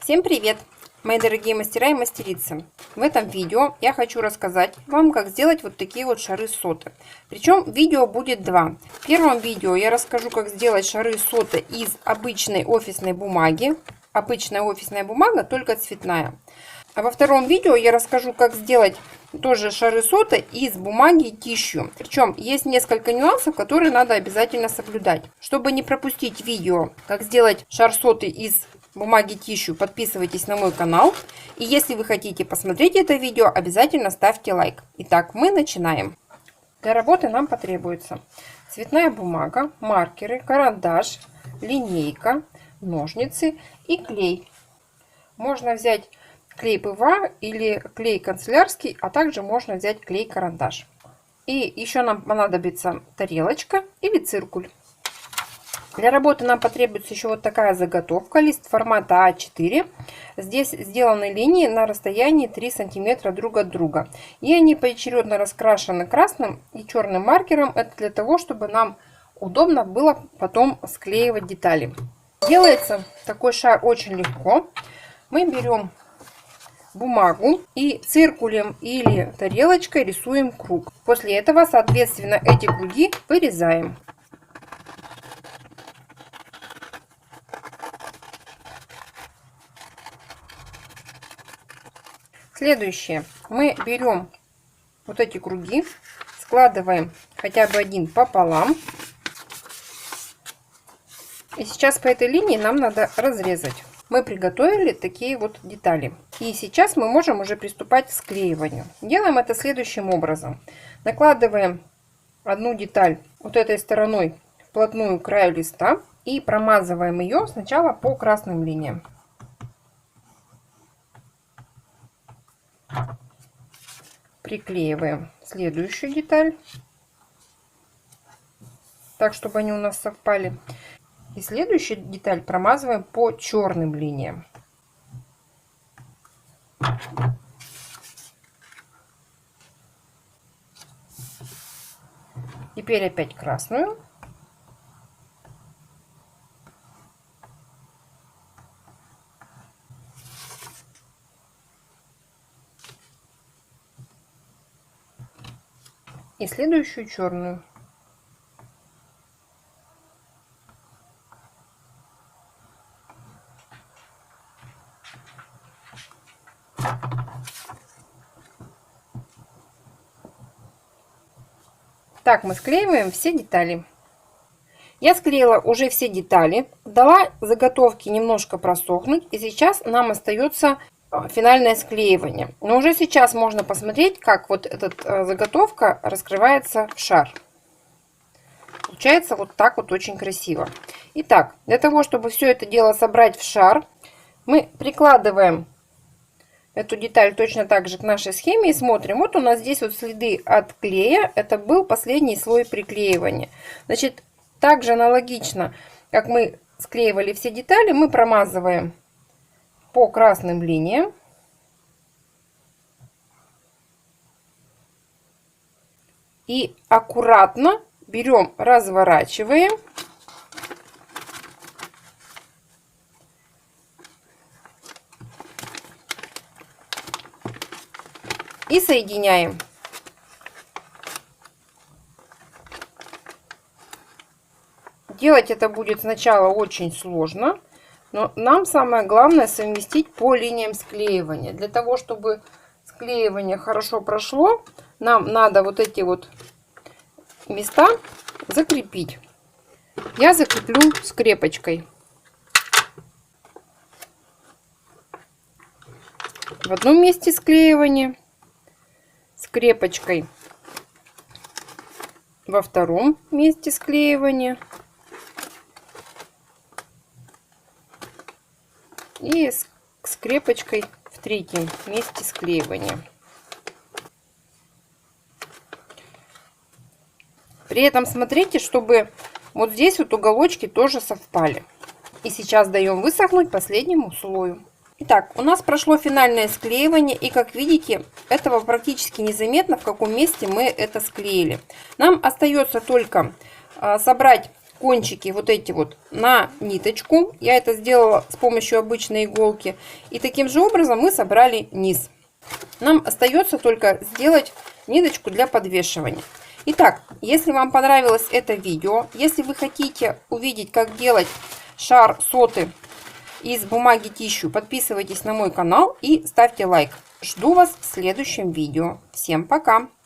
Всем привет, мои дорогие мастера и мастерицы! В этом видео я хочу рассказать вам, как сделать вот такие вот шары соты. Причем видео будет два. В первом видео я расскажу, как сделать шары соты из обычной офисной бумаги. Обычная офисная бумага, только цветная. А во втором видео я расскажу, как сделать тоже шары соты из бумаги тишью. Причем есть несколько нюансов, которые надо обязательно соблюдать. Чтобы не пропустить видео, как сделать шар соты из бумаги тишью, подписывайтесь на мой канал. И если вы хотите посмотреть это видео, обязательно ставьте лайк. Итак, мы начинаем. Для работы нам потребуется цветная бумага, маркеры, карандаш, линейка, ножницы и клей. Можно взять клей ПВА или клей канцелярский, а также можно взять клей-карандаш. И еще нам понадобится тарелочка или циркуль. Для работы нам потребуется еще вот такая заготовка, лист формата А4. Здесь сделаны линии на расстоянии 3 см друг от друга. И они поочередно раскрашены красным и черным маркером. Это для того, чтобы нам удобно было потом склеивать детали. Делается такой шар очень легко. Мы берем бумагу и циркулем или тарелочкой рисуем круг. После этого, соответственно, эти круги вырезаем. Следующее. Мы берем вот эти круги, складываем хотя бы один пополам. И сейчас по этой линии нам надо разрезать. Мы приготовили такие вот детали. И сейчас мы можем уже приступать к склеиванию. Делаем это следующим образом. Накладываем одну деталь вот этой стороной вплотную к краю листа и промазываем ее сначала по красным линиям. Приклеиваем следующую деталь, так чтобы они у нас совпали. И следующую деталь промазываем по черным линиям. Теперь опять красную. И следующую черную. Так, мы склеиваем все детали. Я склеила уже все детали, дала заготовки немножко просохнуть, и сейчас нам остается финальное склеивание. Но уже сейчас можно посмотреть, как вот эта заготовка раскрывается в шар. Получается вот так вот очень красиво. Итак, для того, чтобы все это дело собрать в шар, мы прикладываем эту деталь точно так же к нашей схеме и смотрим. Вот у нас здесь вот следы от клея. Это был последний слой приклеивания. Значит, также аналогично, как мы склеивали все детали, мы промазываем по красным линиям. И аккуратно берем, разворачиваем. И соединяем. Делать это будет сначала очень сложно, но нам самое главное совместить по линиям склеивания. Для того, чтобы склеивание хорошо прошло, нам надо вот эти вот места закрепить. Я закреплю скрепочкой. В одном месте склеивания, скрепочкой во втором месте склеивания и скрепочкой в третьем месте склеивания. При этом смотрите, чтобы вот здесь вот уголочки тоже совпали. И сейчас даем высохнуть последнему слою. Итак, у нас прошло финальное склеивание, и как видите, этого практически незаметно, в каком месте мы это склеили. Нам остается только собрать кончики вот эти вот на ниточку. Я это сделала с помощью обычной иголки. И таким же образом мы собрали низ. Нам остается только сделать ниточку для подвешивания. Итак, если вам понравилось это видео, если вы хотите увидеть, как делать шар соты из бумаги тищу, подписывайтесь на мой канал и ставьте лайк. Жду вас в следующем видео. Всем пока!